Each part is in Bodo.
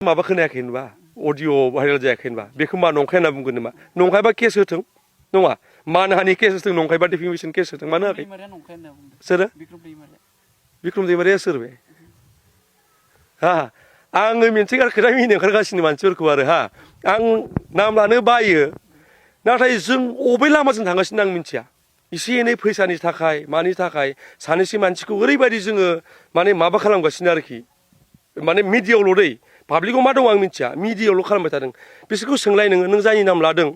माबा खोनायाखै होनबा अडिअ भाइरेल जायाखै होनबा बेखौ मा नंखाय होनना बुंगोन नामा नंखायबा केस होथों नङा मानहानि केस होथों नंखायबा डिफेमेसन केस होथों मानो होआखै सोरो बिक्रम दैमारिया सोर बे हा आङो मोनसे खोथा मिनिनो ओंखारगासिनो मानसिफोरखौ आरो हा आं नाम लानो बायो नाथाय जों अबे लामाजों थांगासिनो आं मिथिया एसे एनै फैसानि थाखाय मानि थाखाय सानैसो मानसिखौ ओरैबायदि जोङो माने माबा खालामगासिनो आरोखि माने मिडियायावल' दै पाब्लिकआव मा दं आं मिथिया मिडियायावल' खालामबाय थादों बिसोरखौ सोंलाय नों जायनि नाम लादों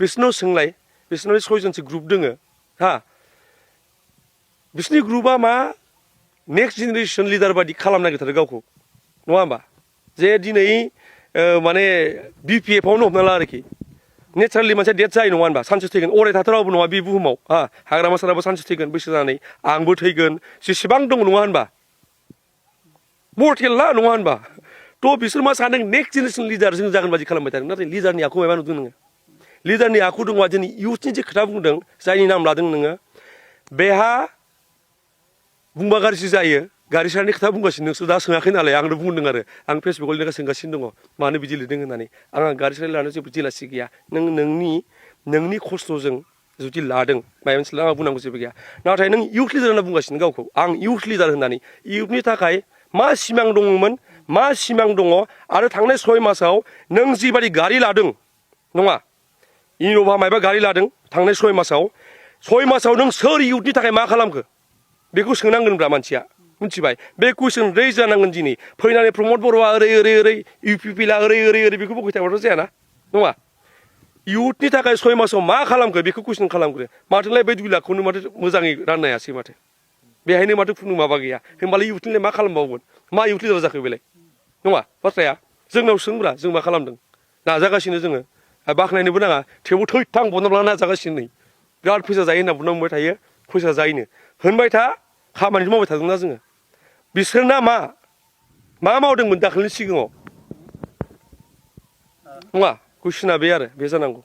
बिसोरनाव सोंलाय बिसोरनाव 6 जनसो ग्रुप दोङो हा बिसोरनि ग्रुपआ मा नेक्स्ट जेनेरेसन लिडार बायदि खालामनो नागिरथारो गावखौ नङा होमबा जे दिनै माने BPF आवनो हमना ला आरोखि नेचारेलि मानसिया डेथ जायो नङा होनबा सानसे थैगोन अराय थाथाराबो नङा बे बुहुमाव हा हाग्रामा साराबो सानसे थैगोन बैसो जानानै आंबो थैगोन जेसेबां दं नङा होनबा मर्टेल ना नङा होनबा थ' बिसोर मा सानदों नेक्स्ट जेनेरेसन लिडार जों जागोन बायदि खालामबाय थादों नाथाय लिडारनि आखु माबा नुदों नोङो लिडारनि आखु दंबा दिनै इउथनि जे खोथा बुंदों जायनि नाम लादों नोङो बेहा बुंबा गाज्रि जायो गारि सारनि खोथा बुंगासिनो नोंसोर दा सोङाखै नालाय आंनो बुंदों आरो आं फेसबुकआव लिरना सोंगासिनो दङ मानो बिदि लिरदों होननानै आंहा गारि सार लानो जेबो जेलासि गैया नोंनि खस्थ'जों जुदि लादों माबा मोनसे आंहा बुंनांगौ जेबो गैया नाथाय नों इउथ लिडार होनना बुंगासिनो गावखौ आं इउथ लिडार होननानै इउथनि थाखाय मा सिमां दङमोन मा सिमां दङ आरो थांनाय 6 मासाव नों जिबायदि गारि लादों नङा इन'भा मायबा गारि लादों थांनाय 6 मासाव नों सोर इउथनि थाखाय मा खालामखो बेखौ सोंनांगोनब्रा मानसिया मिथिबाय बे कुइसन रेज जानांगोन दिनै फैनानै प्रमद बर'आ ओरै इउपिपिला ओरै बेखौ बुंबाय थाबाथ' जायाना नङा इउथनि थाखाय 6 मासाव मा खालामखो बेखौ कुइसन खालामग्रो माथोलाय बै 2 लाखखौनो माथो मोजाङै राननो हायासै माथो बेहायनो माथो खुनु माबा गैया होमबालाय इउथनिलाय मा खालामबावगोन मा इउथ लिडार जाखो बेलाय नङा बाथ्राया जोंनाव सोंब्रा जों मा खालामदों नाजागासिनो जोङो बाख्नायनोबो नाङा थेवबो थैथां बनब्ला नाजागासिनो नै बिराद फैसा जायो होनना बुंबाय थायो फैसा जायोनो होनबाय था खामानिखौ मावबाय थादोंना जोङो बिसोरना मा मावदोंमोन दाखालिनि सिगाङाव नङा कुइसना बे आरो बे जानांगौ